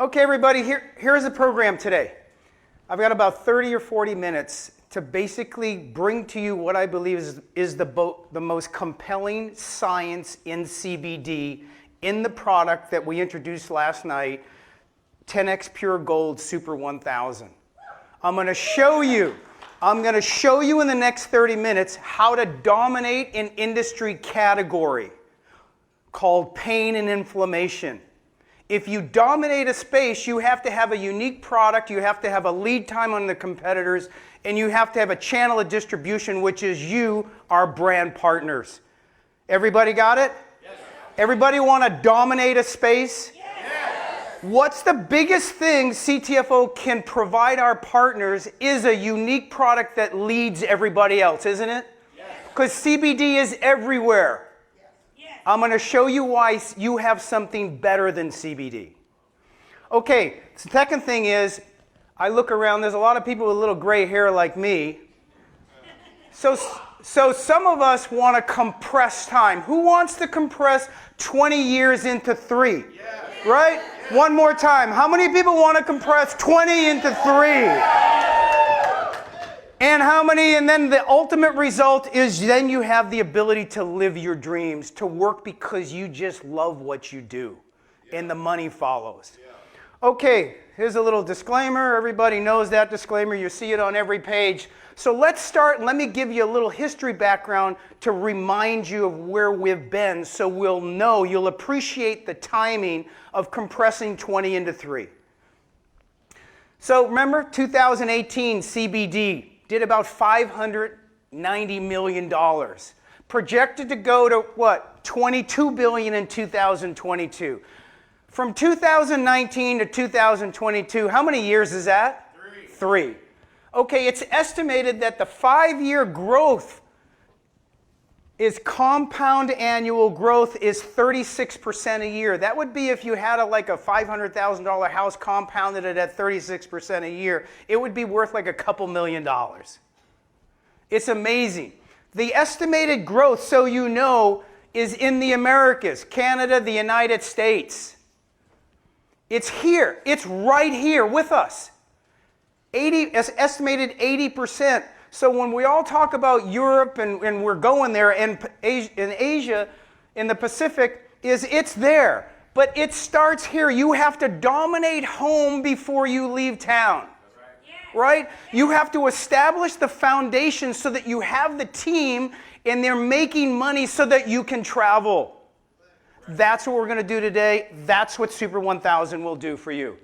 Okay, everybody, here's the program today. I've got about 30 or 40 minutes to basically bring to you what I believe is the most compelling science in CBD in the product that we introduced last night, 10x Pure Gold Super 1000. I'm going to show you in the next 30 minutes how to dominate an industry category called pain and inflammation. If you dominate a space, you have to have a unique product, you have to have a lead time on the competitors, and you have to have a channel of distribution, which is you, our brand partners. Everybody got it? Yes. Everybody want to dominate a space? Yes. What's the biggest thing CTFO can provide our partners is a unique product that leads everybody else, isn't it? Because CBD is everywhere. I'm going to show you why you have something better than CBD. Okay, the second thing is, I look around, there's a lot of people with a little gray hair like me. So some of us want to compress time. Who wants to compress 20 years into 3? Yeah. Right? Yeah. One more time. How many people want to compress 20 into 3? And how many, and then the ultimate result is then you have the ability to live your dreams, to work because you just love what you do, and the money follows. Okay, here's a little disclaimer. Everybody knows that disclaimer. You see it on every page. So let's start. Let me give you a little history background to remind you of where we've been so we'll know, you'll appreciate the timing of compressing 20 into 3. So remember, 2018 CBD. Did about $590 million. Projected to go to what? $22 billion in 2022. From 2019 to 2022, how many years is that? 3. Okay, it's estimated that the 5-year growth is compound annual growth is 36% a year. That would be if you had like a $500,000 house compounded it at 36% a year, it would be worth like a couple $1 million. It's amazing. The estimated growth, so you know, is in the Americas, Canada, the United States. It's here. It's right here with us. It's estimated 80%. So when we all talk about Europe and we're going there, and in Asia, in the Pacific, it's there. But it starts here. You have to dominate home before you leave town. Right? You have to establish the foundation so that you have the team and they're making money so that you can travel. That's what we're going to do today. That's what Super 1000 will do for you.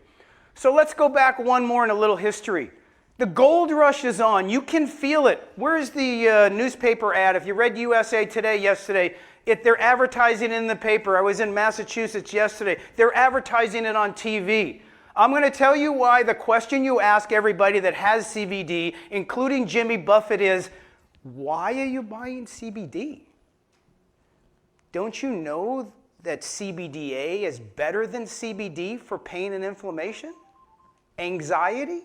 So let's go back one more in a little history. The gold rush is on. You can feel it. Where's the newspaper ad? If you read USA Today yesterday, they're advertising in the paper. I was in Massachusetts yesterday. They're advertising it on TV. I'm going to tell you why the question you ask everybody that has CBD, including Jimmy Buffett, is, why are you buying CBD? Don't you know that CBDa is better than CBD for pain and inflammation? Anxiety?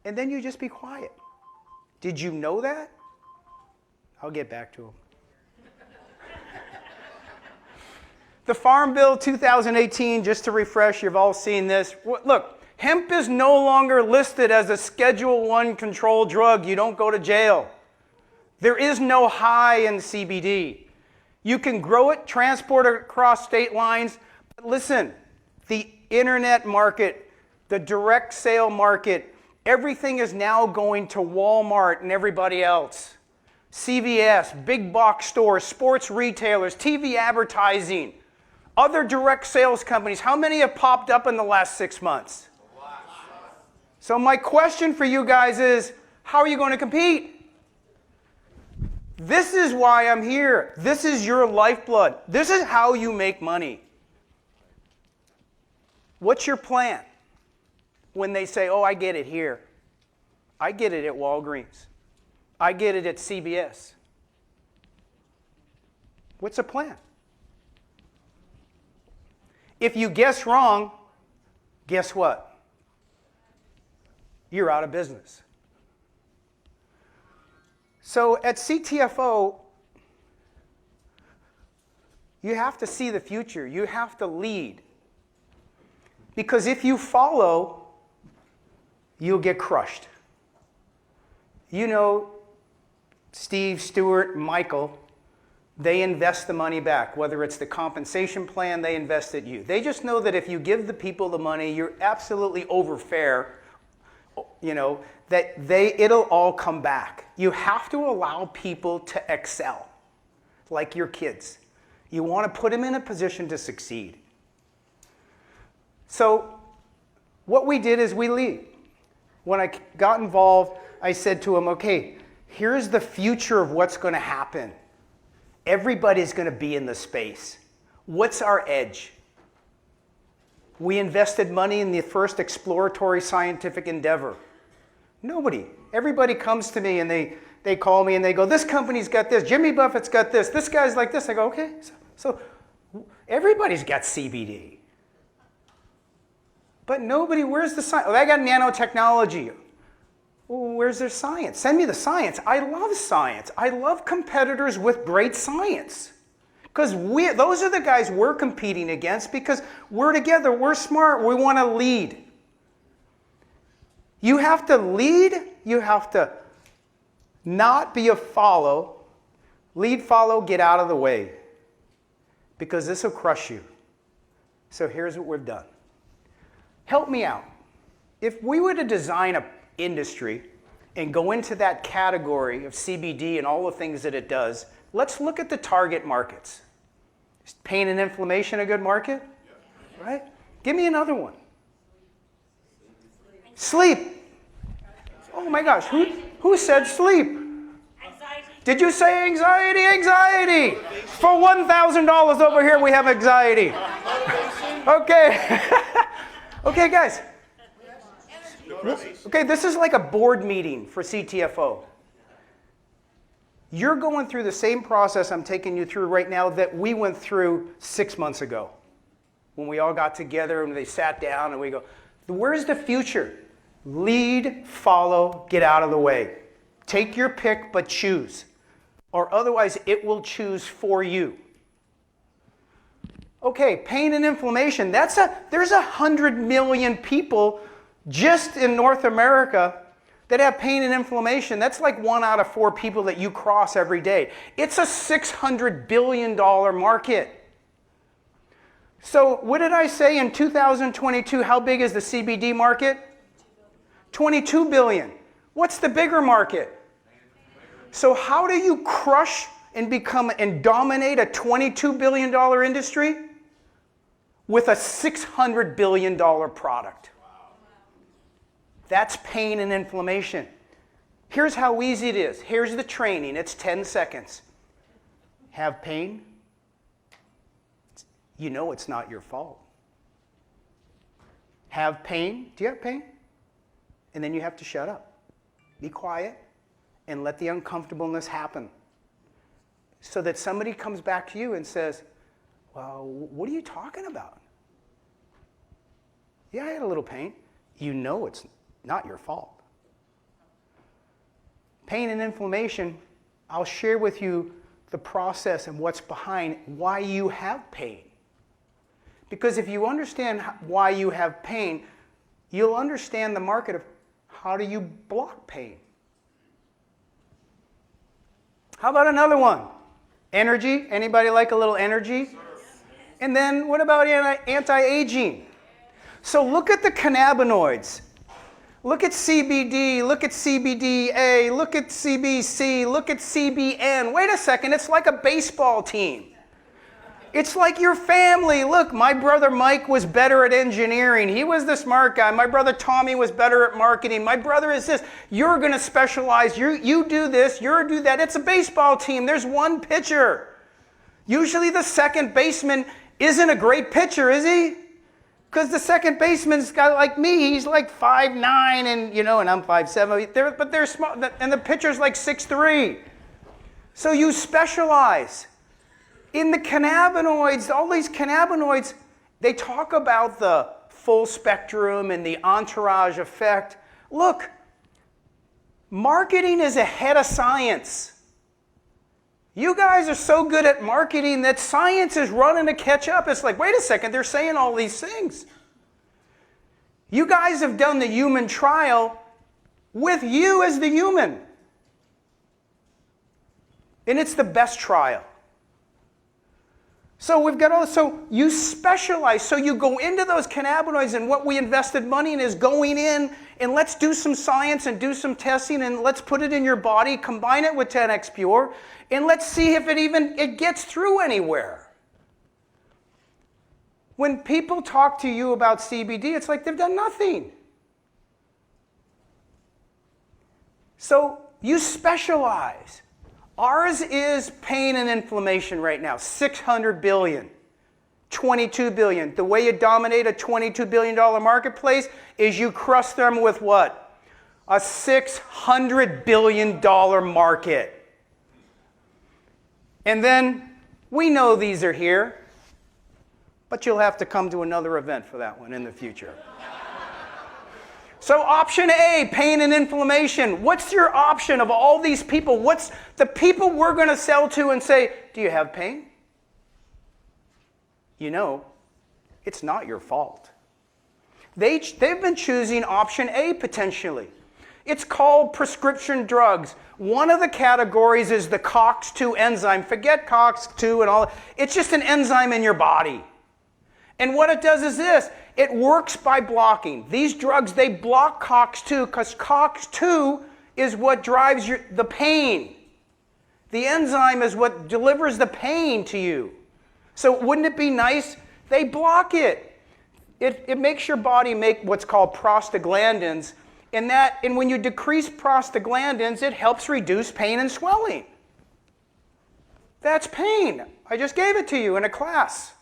And then you just be quiet. Did you know that? I'll get back to him. The Farm Bill 2018, just to refresh, you've all seen this. Look, hemp is no longer listed as a Schedule I controlled drug. You don't go to jail. There is no high in CBD. You can grow it, transport it across state lines. But listen, the internet market, the direct sale market, everything is now going to Walmart and everybody else. CVS, big box stores, sports retailers, TV advertising, other direct sales companies. How many have popped up in the last 6 months? So my question for you guys is, how are you going to compete? This is why I'm here. This is your lifeblood. This is how you make money. What's your plan? When they say, oh, I get it here. I get it at Walgreens. I get it at CBS. What's the plan? If you guess wrong, guess what? You're out of business. So at CTFO, you have to see the future. You have to lead. Because if you follow, you'll get crushed. You know, Steve, Stuart, Michael, they invest the money back. Whether it's the compensation plan, they invest it you. They just know that if you give the people the money, you're absolutely over fair, you know, that it'll all come back. You have to allow people to excel, like your kids. You want to put them in a position to succeed. So what we did is we lead. When I got involved, I said to them, okay, here's the future of what's going to happen. Everybody's going to be in the space. What's our edge? We invested money in the first exploratory scientific endeavor. Nobody. Everybody comes to me and they call me and they go, this company's got this, Jimmy Buffett's got this guy's like this. I go, okay, so everybody's got CBD. But nobody, where's the science? Oh, I got nanotechnology. Well, where's their science? Send me the science. I love science. I love competitors with great science. Because those are the guys we're competing against because we're together, we're smart, we want to lead. You have to lead, you have to not be a follow. Lead, follow, get out of the way. Because this will crush you. So here's what we've done. Help me out. If we were to design an industry and go into that category of CBD and all the things that it does, let's look at the target markets. Is pain and inflammation a good market? Yeah. Right? Give me another one. Sleep. Oh my gosh, who said sleep? Anxiety. Did you say anxiety? Anxiety. For $1,000 over here we have anxiety. Okay. Okay, guys. Okay, this is like a board meeting for CTFO. You're going through the same process I'm taking you through right now that we went through 6 months ago when we all got together and they sat down and we go, where's the future? Lead, follow, get out of the way. Take your pick, but choose. Or otherwise, it will choose for you. Okay, pain and inflammation. There's 100 million people just in North America that have pain and inflammation. That's like 1 out of 4 people that you cross every day. It's a $600 billion market. So what did I say in 2022? How big is the CBD market? 22 billion. What's the bigger market? So how do you crush and become and dominate a $22 billion industry? With a $600 billion product. That's pain and inflammation. Here's how easy it is. Here's the training. It's 10 seconds. Have pain? You know it's not your fault. Have pain? Do you have pain? And then you have to shut up. Be quiet and let the uncomfortableness happen. So that somebody comes back to you and says, well, what are you talking about? Yeah, I had a little pain. You know it's not your fault. Pain and inflammation, I'll share with you the process and what's behind why you have pain. Because if you understand why you have pain, you'll understand the market of how do you block pain. How about another one? Energy. Anybody like a little energy? And then what about anti-aging? So look at the cannabinoids. Look at CBD, look at CBDa, look at CBC, look at CBN. Wait a second, it's like a baseball team. It's like your family. Look, my brother Mike was better at engineering. He was the smart guy. My brother Tommy was better at marketing. My brother is this. You're going to specialize. You do this, you do that. It's a baseball team. There's one pitcher. Usually the second baseman isn't a great pitcher, is he? Because the second baseman's got like me, he's like 5'9", and I'm 5'7". But they're small, and the pitcher's like 6'3". So you specialize. In the cannabinoids, all these cannabinoids, they talk about the full spectrum and the entourage effect. Look, marketing is ahead of science. You guys are so good at marketing that science is running to catch up. It's like, wait a second, they're saying all these things. You guys have done the human trial with you as the human. And it's the best trial. So we've got all this. So you specialize. So you go into those cannabinoids, and what we invested money in is going in and let's do some science and do some testing and let's put it in your body, combine it with 10x Pure, and let's see if it gets through anywhere. When people talk to you about CBD, it's like they've done nothing. So you specialize. Ours is pain and inflammation right now, 600 billion, 22 billion. The way you dominate a $22 billion marketplace is you crush them with what? A $600 billion market. And then we know these are here, but you'll have to come to another event for that one in the future. So option A, pain and inflammation. What's your option of all these people? What's the people we're going to sell to and say, do you have pain? You know, it's not your fault. They've been choosing option A potentially. It's called prescription drugs. One of the categories is the COX-2 enzyme. Forget COX-2 and all. It's just an enzyme in your body. And what it does is this. It works by blocking. These drugs, they block COX-2 because COX-2 is what drives the pain. The enzyme is what delivers the pain to you. So wouldn't it be nice? They block it. It makes your body make what's called prostaglandins. And when you decrease prostaglandins, it helps reduce pain and swelling. That's pain. I just gave it to you in a class.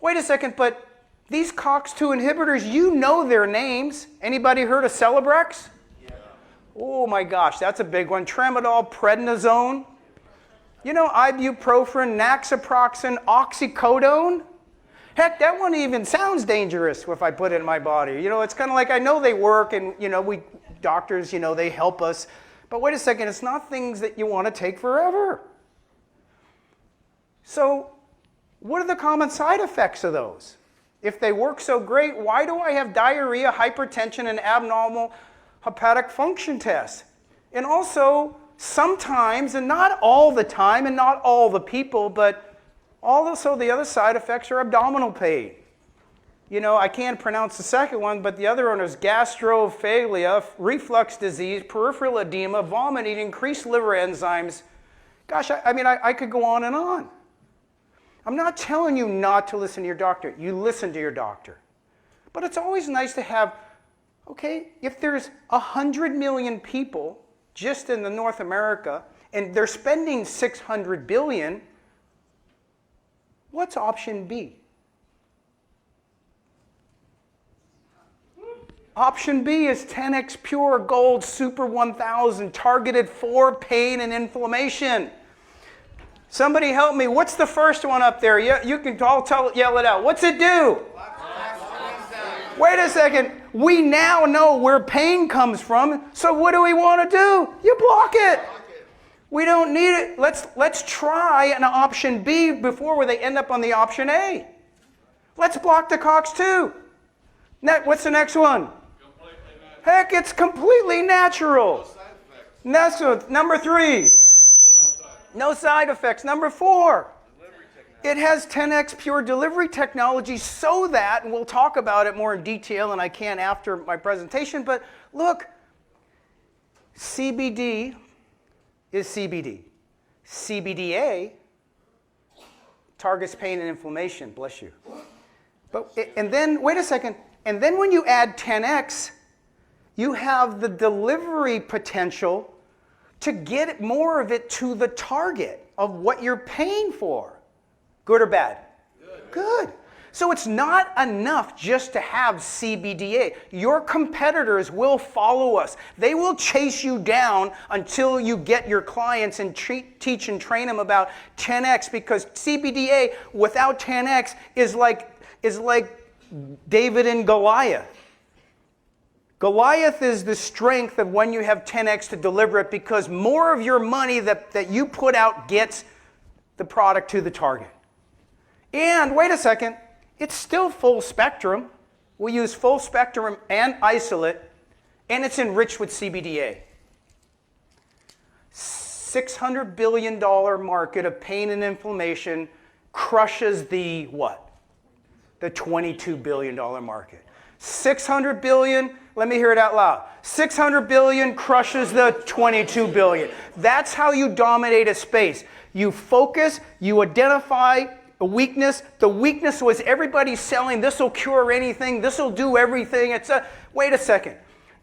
Wait a second, but these COX-2 inhibitors, you know their names. Anybody heard of Celebrex? Yeah. Oh my gosh, that's a big one. Tramadol, prednisone. You know, ibuprofen, nasoproxen, oxycodone. Heck, that one even sounds dangerous if I put it in my body. You know, it's kind of like I know they work and, you know, doctors, you know, they help us. But wait a second, it's not things that you want to take forever. So what are the common side effects of those? If they work so great, why do I have diarrhea, hypertension, and abnormal hepatic function tests? And also, sometimes, and not all the time, and not all the people, but also the other side effects are abdominal pain. You know, I can't pronounce the second one, but the other one is gastrophagia, reflux disease, peripheral edema, vomiting, increased liver enzymes. Gosh, I could go on and on. I'm not telling you not to listen to your doctor. You listen to your doctor. But it's always nice to have, okay, if there's 100 million people just in the North America and they're spending 600 billion, what's option B? Option B is 10x Pure Gold Super 1000 targeted for pain and inflammation. Somebody help me. What's the first one up there? You can all yell it out. What's it do? Wait a second. We now know where pain comes from. So what do we want to do? You block it. We don't need it. Let's try an option B before they end up on the option A. Let's block the COX-2. What's the next one? Heck, it's completely natural. Next one, number 3. No side effects. Number 4, it has 10x Pure delivery technology so that, and we'll talk about it more in detail, and I can after my presentation, but look, CBD is CBD. CBDa targets pain and inflammation, bless you. And then, wait a second, and then when you add 10x, you have the delivery potential to get more of it to the target of what you're paying for. Good or bad? Good. So it's not enough just to have CBDa. Your competitors will follow us. They will chase you down until you get your clients and teach and train them about 10x, because CBDa without 10x is like David and Goliath. Goliath is the strength of when you have 10x to deliver it, because more of your money that you put out gets the product to the target. And wait a second, it's still full spectrum. We use full spectrum and isolate, and it's enriched with CBDa. $600 billion market of pain and inflammation crushes the what? The $22 billion market. 600 billion, let me hear it out loud. 600 billion crushes the 22 billion. That's how you dominate a space. You focus, you identify a weakness. The weakness was everybody selling, this will cure anything, this will do everything. Wait a second.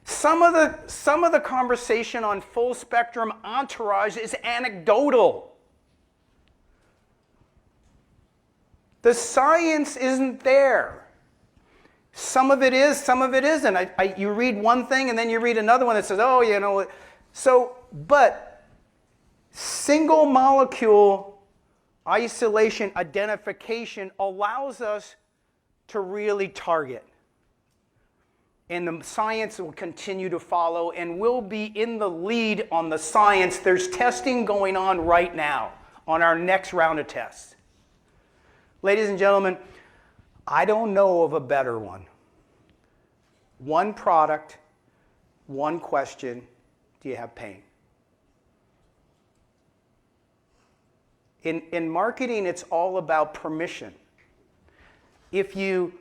Some of the conversation on full spectrum entourage is anecdotal. The science isn't there. Some of it is, some of it isn't. You read one thing and then you read another one that says, oh, you know. But single molecule isolation identification allows us to really target. And the science will continue to follow, and we'll be in the lead on the science. There's testing going on right now on our next round of tests. Ladies and gentlemen, I don't know of a better one. One product, one question, do you have pain? In marketing, it's all about permission. If you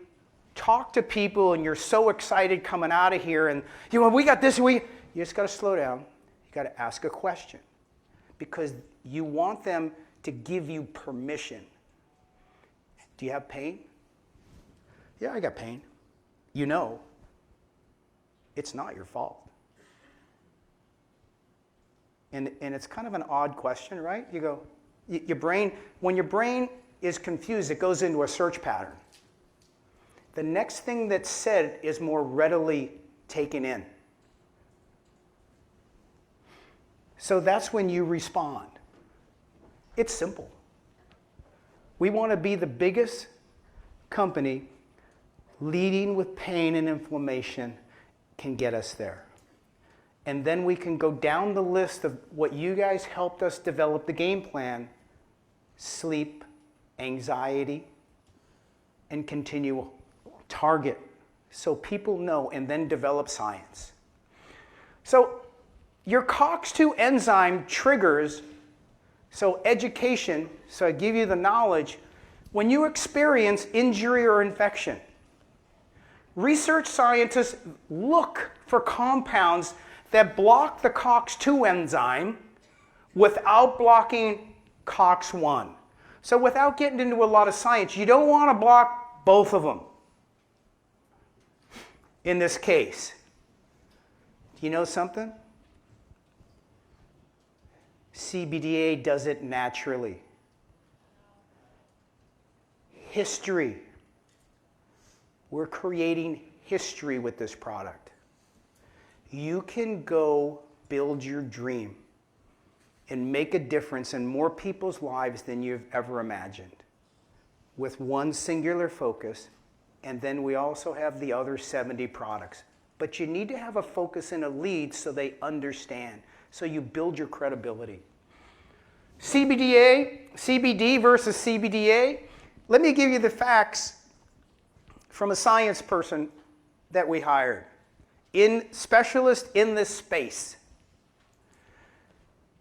talk to people and you're so excited coming out of here and we got this, you just got to slow down. You got to ask a question because you want them to give you permission. Do you have pain? Yeah, I got pain. You know, it's not your fault. And it's kind of an odd question, right? You go, when your brain is confused, it goes into a search pattern. The next thing that's said is more readily taken in. So that's when you respond. It's simple. We want to be the biggest company. Leading with pain and inflammation can get us there. And then we can go down the list of what you guys helped us develop the game plan: sleep, anxiety, and continue target so people know, and then develop science. So your COX-2 enzyme triggers, so education, so I give you the knowledge, when you experience injury or infection. Research scientists look for compounds that block the COX-2 enzyme without blocking COX-1. So without getting into a lot of science, you don't want to block both of them in this case. Do you know something? CBDa does it naturally. History. We're creating history with this product. You can go build your dream and make a difference in more people's lives than you've ever imagined with one singular focus, and then we also have the other 70 products. But you need to have a focus and a lead so they understand, so you build your credibility. CBD versus CBDa. Let me give you the facts from a science person that we hired, specialist in this space.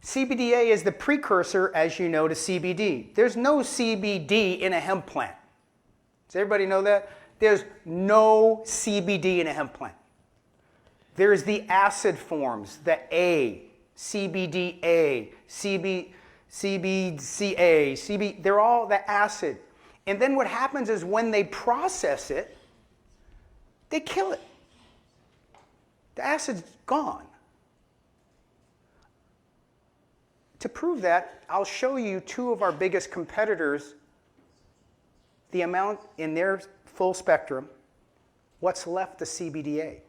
CBDa is the precursor, as you know, to CBD. There's no CBD in a hemp plant. Does everybody know that? There's no CBD in a hemp plant. There's the acid forms, the A, CBDa, CBCA, they're all the acid. And then what happens is when they process it, they kill it. The acid's gone. To prove that, I'll show you two of our biggest competitors, the amount in their full spectrum, what's left of CBDa.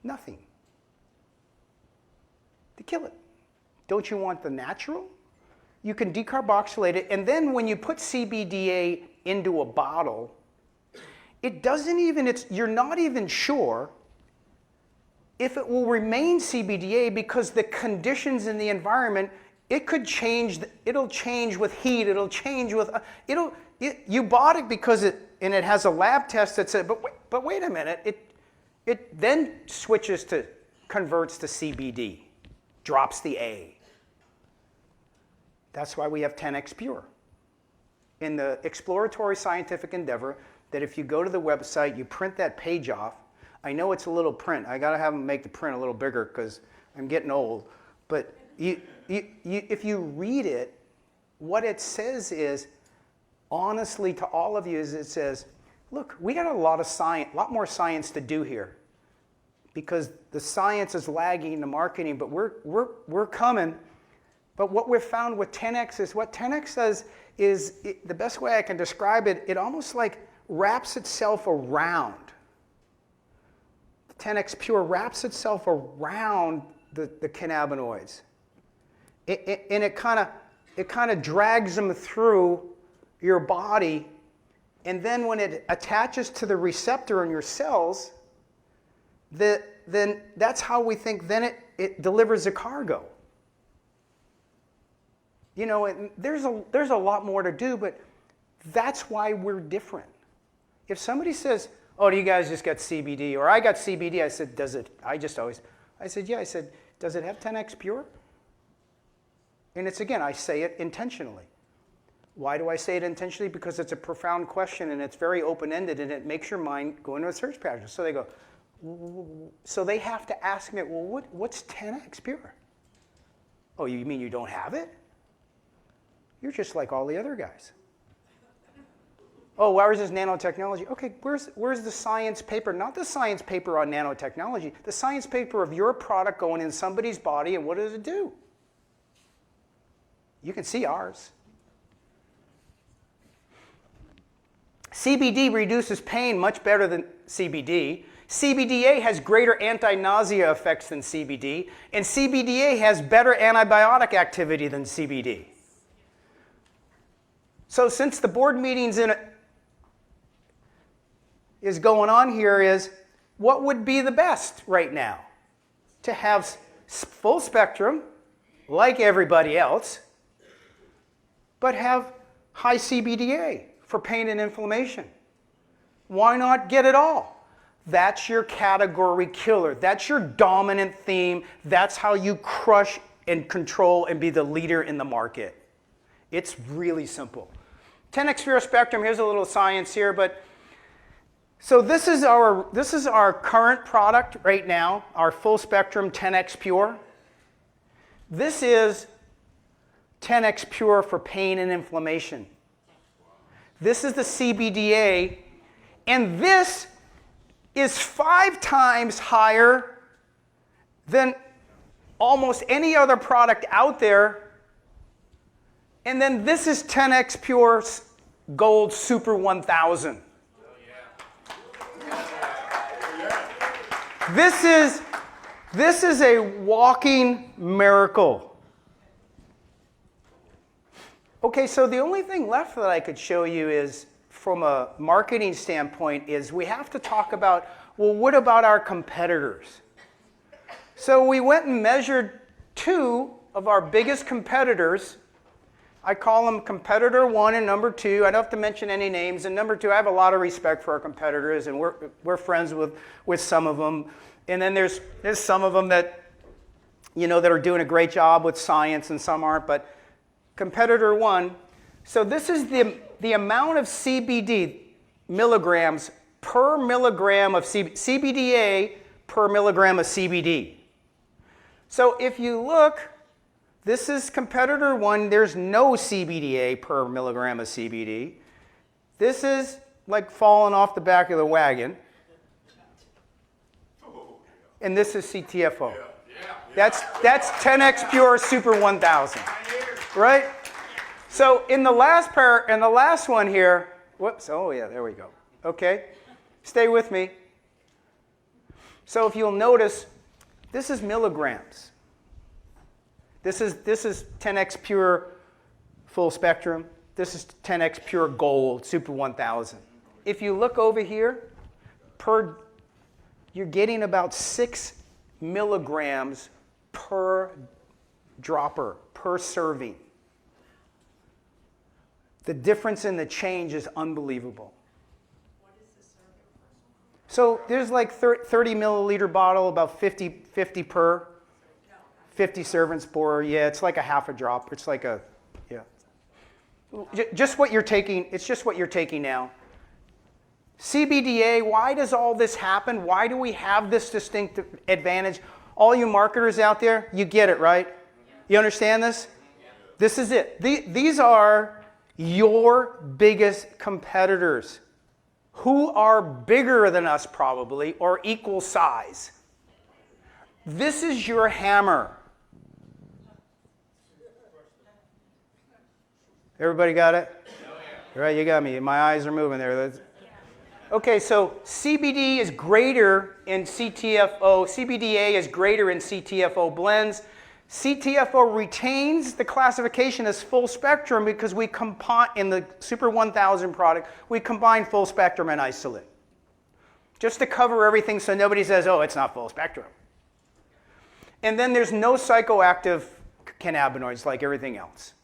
Nothing. They kill it. Don't you want the natural? You can decarboxylate it, and then when you put CBDa into a bottle, it doesn't even, you're not even sure if it will remain CBDa because the conditions in the environment, it could change, it'll change with heat, it'll change with, You bought it because it has a lab test that said, but wait a minute, it then converts to CBD, drops the A. That's why we have 10x Pure. In the exploratory scientific endeavor, that if you go to the website, you print that page off. I know it's a little print. I gotta have them make the print a little bigger because I'm getting old. But if you read it, what it says is, honestly to all of you, is it says, look, we got a lot more science to do here, because the science is lagging in the marketing, but we're coming. But what we've found with 10x is, what 10x does is, the best way I can describe it, it almost like wraps itself around. 10x Pure wraps itself around the cannabinoids. And it kind of drags them through your body, and then when it attaches to the receptor in your cells, then that's how we think then it delivers a cargo. You know, there's a lot more to do, but that's why we're different. If somebody says, oh, do you guys just got CBD? Or I got CBD, I said, does it? I said, yeah, I said, does it have 10x Pure? And it's, again, I say it intentionally. Why do I say it intentionally? Because it's a profound question, and it's very open-ended, and it makes your mind go into a search pattern. So they go, so they have to ask me, well, what's 10x Pure? Oh, you mean you don't have it? You're just like all the other guys. Oh, where's this nanotechnology? Okay, where's the science paper? Not the science paper on nanotechnology, the science paper of your product going in somebody's body, and what does it do? You can see ours. CBD reduces pain much better than CBD. CBDa has greater anti-nausea effects than CBD, and CBDa has better antibiotic activity than CBD. So since the board meetings is going on here, is what would be the best right now? To have full spectrum, like everybody else, but have high CBDa for pain and inflammation. Why not get it all? That's your category killer. That's your dominant theme. That's how you crush and control and be the leader in the market. It's really simple. 10x Pure spectrum, here's a little science here, but so this is our current product right now, our full spectrum 10x Pure. This is 10x Pure for pain and inflammation. This is the CBDA, and this is 5 times higher than almost any other product out there. And then this is 10x Pure Gold Super 1000. This is a walking miracle. Okay, so the only thing left that I could show you is, from a marketing standpoint, is we have to talk about, well, what about our competitors? So we went and measured 2 of our biggest competitors. I call them competitor 1 and number 2. I don't have to mention any names. And number 2, I have a lot of respect for our competitors, and we're friends with some of them. And then there's some of them that, you know, that are doing a great job with science, and some aren't. But competitor 1, so this is the amount of CBD milligrams per milligram of CBDA per milligram of CBD. So if you look, this is competitor 1. There's no CBDA per milligram of CBD. This is like falling off the back of the wagon. And this is CTFO. That's 10x Pure Super 1000. Right? So in the last one here, whoops, oh yeah, there we go. Okay, stay with me. So if you'll notice, this is milligrams. This is 10x Pure Full Spectrum. This is 10x Pure Gold Super 1000. If you look over here, you're getting about 6 milligrams per dropper, per serving. The difference in the change is unbelievable. So there's like 30 milliliter bottle, about 50 per, 50 servants per. Yeah, it's like a half a drop. It's like a, yeah. Just what you're taking, it's just what you're taking now. CBDa, why does all this happen? Why do we have this distinct advantage? All you marketers out there, you get it, right? You understand this? This is it. These are your biggest competitors who are bigger than us probably or equal size. This is your hammer. Everybody got it? All right, you got me. My eyes are moving there. Okay, so CBD is greater in CTFO. CBDa is greater in CTFO blends. CTFO retains the classification as full spectrum because we combine, in the Super 1000 product, we combine full spectrum and isolate. Just to cover everything so nobody says, oh, it's not full spectrum. And then there's no psychoactive cannabinoids like everything else.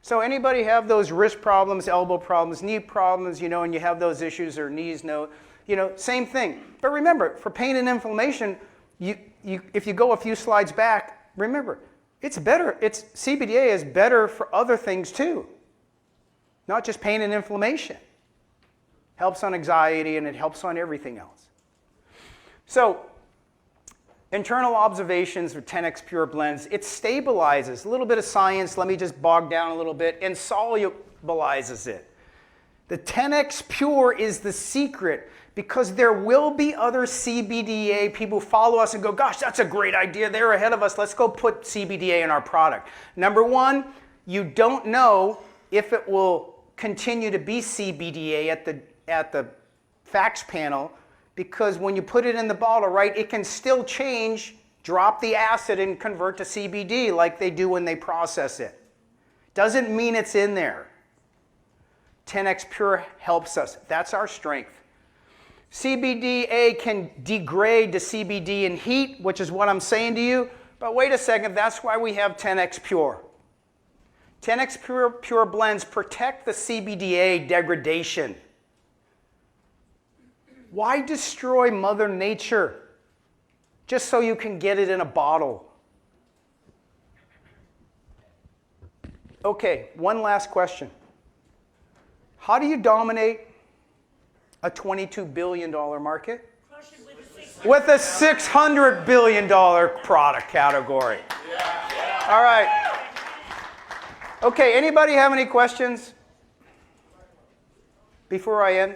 So anybody have those wrist problems, elbow problems, knee problems, you know, and you have those issues or knees, no, you know, same thing. But remember, for pain and inflammation, if you go a few slides back, remember, it's better. CBDa is better for other things too, not just pain and inflammation. Helps on anxiety and it helps on everything else. So, internal observations for 10x Pure blends, it stabilizes. A little bit of science, let me just bog down a little bit, and solubilizes it. The 10x Pure is the secret because there will be other CBDA people who follow us and go, gosh, that's a great idea. They're ahead of us. Let's go put CBDA in our product. Number one, you don't know if it will continue to be CBDA at the facts panel because when you put it in the bottle, right, it can still change, drop the acid and convert to CBD like they do when they process it. Doesn't mean it's in there. 10x Pure helps us. That's our strength. CBDa can degrade to CBD in heat, which is what I'm saying to you. But wait a second, that's why we have 10x Pure. 10x Pure blends protect the CBDa degradation. Why destroy Mother Nature just so you can get it in a bottle? Okay, one last question. How do you dominate a $22 billion market with a $600 billion product category? All right. Okay, anybody have any questions before I end?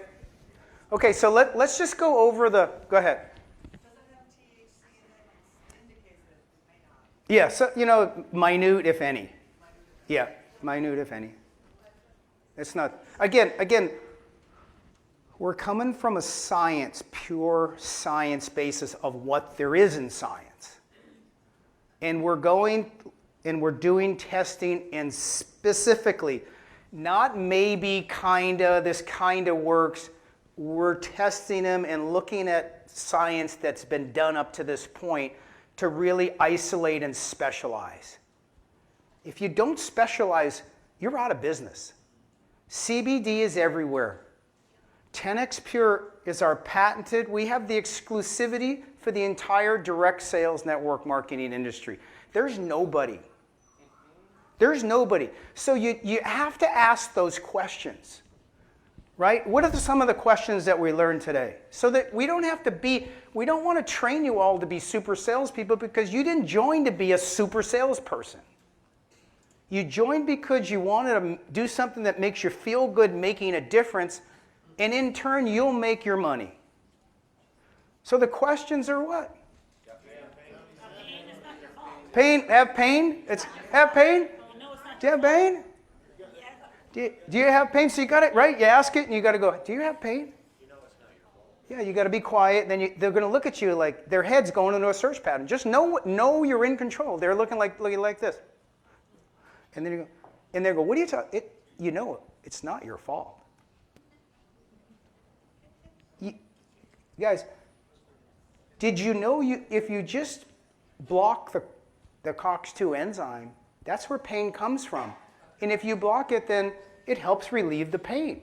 Okay, so let's just go over the, go ahead. Does it have THC in it? Indicates that it may not. Yeah, so, you know, minute if any. Yeah, minute if any. It's not, again, we're coming from a science, pure science basis of what there is in science. And we're going and we're doing testing and specifically, not maybe kinda, this kinda works. We're testing them and looking at science that's been done up to this point to really isolate and specialize. If you don't specialize, you're out of business. CBD is everywhere. 10x Pure is our patented, we have the exclusivity for the entire direct sales network marketing industry. There's nobody. There's nobody. So you have to ask those questions, right? What are some of the questions that we learned today? So that we don't have to be, we don't want to train you all to be super salespeople because you didn't join to be a super salesperson. You joined because you wanted to do something that makes you feel good, making a difference, and in turn, you'll make your money. So the questions are what? Pain, have pain? Have pain? Do you have pain? Do you have pain? So you got it, right? You ask it and you got to go, do you have pain? You know it's not your fault. Yeah, you got to be quiet. Then they're going to look at you like their head's going into a search pattern. Just know you're in control. They're looking like this. And then you go, and they go, what are you talking? You know it's not your fault. Guys, did you know if you just block the COX-2 enzyme, that's where pain comes from. And if you block it, then it helps relieve the pain.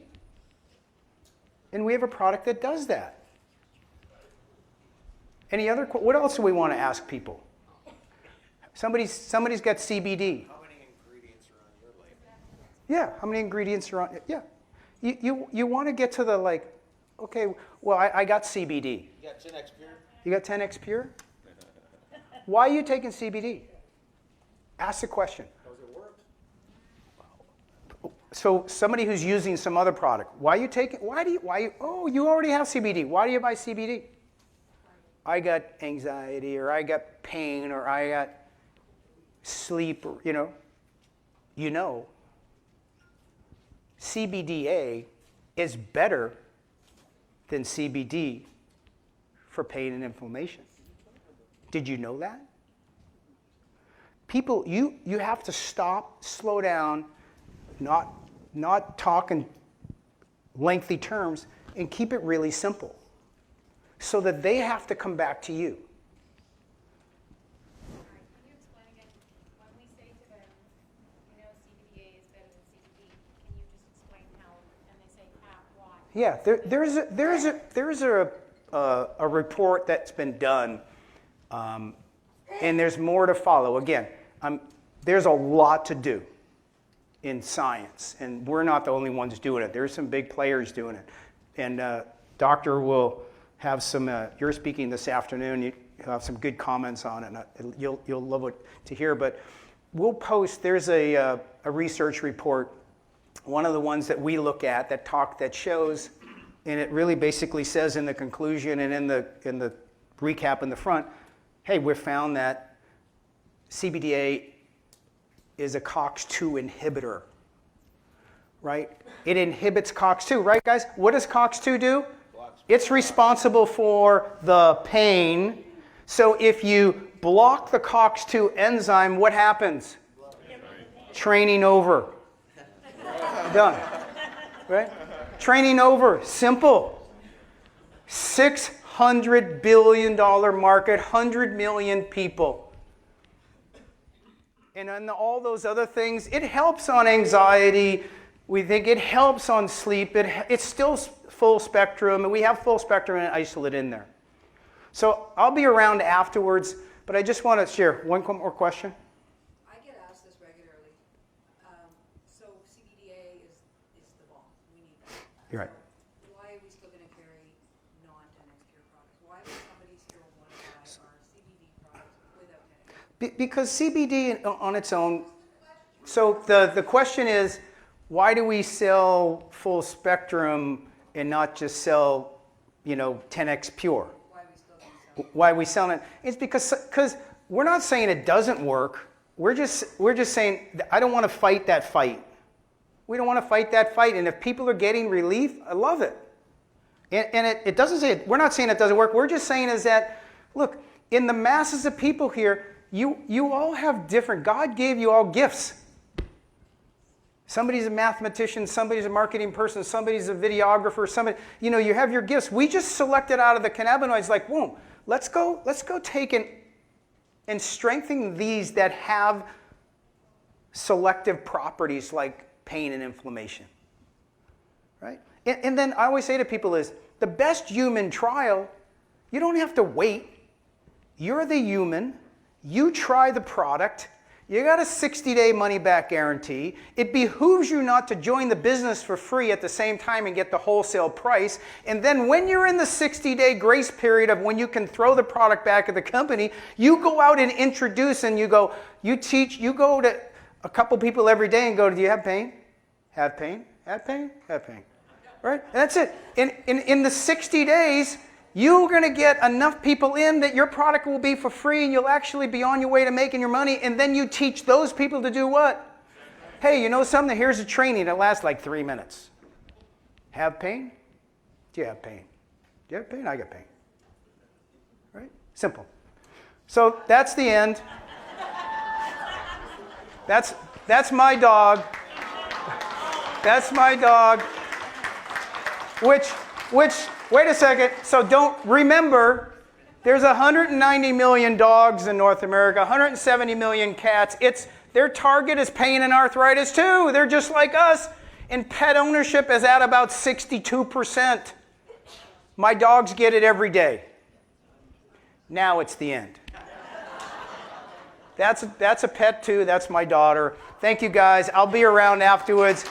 And we have a product that does that. Any other, what else do we want to ask people? Somebody's got CBD. How many ingredients are on your label? Yeah, how many ingredients are on it? Yeah. You want to get to the like, okay, well, I got CBD. You got 10x pure? You got 10x pure? Why are you taking CBD? Ask the question. Does it work? So somebody who's using some other product, why you already have CBD. Why do you buy CBD? I got anxiety, or I got pain, or I got sleep, or, CBDa is better than CBD for pain and inflammation. Did you know that? People, you have to stop, slow down, not talk in lengthy terms, and keep it really simple so that they have to come back to you. Can you explain again, when we say to them, CBDA is better than CBD, can you just explain how, and they say why? Yeah, there's a report that's been done, and there's more to follow. Again, there's a lot to do in science, and we're not the only ones doing it. There's some big players doing it, and Doctor will have some. You're speaking this afternoon. You have some good comments on it. And you'll love it to hear. But we'll post. There's a research report, one of the ones that we look at that shows, and it really basically says in the conclusion and in the recap in the front, hey, we found that CBDA is a COX-2 inhibitor, right? It inhibits COX-2, right, guys? What does COX-2 do? It's responsible for the pain. So if you block the COX-2 enzyme, what happens? Training over. Done. Right? Training over. Simple. $600 billion market, 100 million people. And on all those other things, it helps on anxiety. We think it helps on sleep. It's still full spectrum, and we have full spectrum and isolate in there. So I'll be around afterwards, but I just want to share one more question. I get asked this regularly. So CBDA is the bomb. We need that. You're right. So why are we still going to carry non-10x pure products? Why would somebody still want to buy our CBD products without 10x? Because CBD on its own, so the question is, why do we sell full spectrum and not just sell, 10x pure? Why are we still going to sell? Why are we selling it? It's because we're not saying it doesn't work. We're just saying I don't want to fight that fight. We don't want to fight that fight. And if people are getting relief, I love it. And it doesn't say we're not saying it doesn't work. We're just saying is that, look, in the masses of people here, you all have different. God gave you all gifts. Somebody's a mathematician, somebody's a marketing person, somebody's a videographer, somebody, you have your gifts. We just selected out of the cannabinoids like, boom, let's go take and strengthen these that have selective properties like pain and inflammation, right? And then I always say to people is, the best human trial, you don't have to wait. You're the human, you try the product, you got a 60-day money-back guarantee. It behooves you not to join the business for free at the same time and get the wholesale price. And then when you're in the 60-day grace period of when you can throw the product back at the company, you go out and introduce and you go to a couple people every day and go, do you have pain? Have pain? Have pain? Have pain. Right? And that's it. In the 60 days, you're going to get enough people in that your product will be for free and you'll actually be on your way to making your money. And then you teach those people to do what? Hey, you know something? Here's a training that lasts like 3 minutes. Have pain? Do you have pain? Do you have pain? I got pain. Right? Simple. So that's the end. That's my dog. That's my dog. Which, wait a second. So don't remember, there's 190 million dogs in North America, 170 million cats. Their target is pain and arthritis too. They're just like us. And pet ownership is at about 62%. My dogs get it every day. Now it's the end. That's a pet too. That's my daughter. Thank you guys. I'll be around afterwards.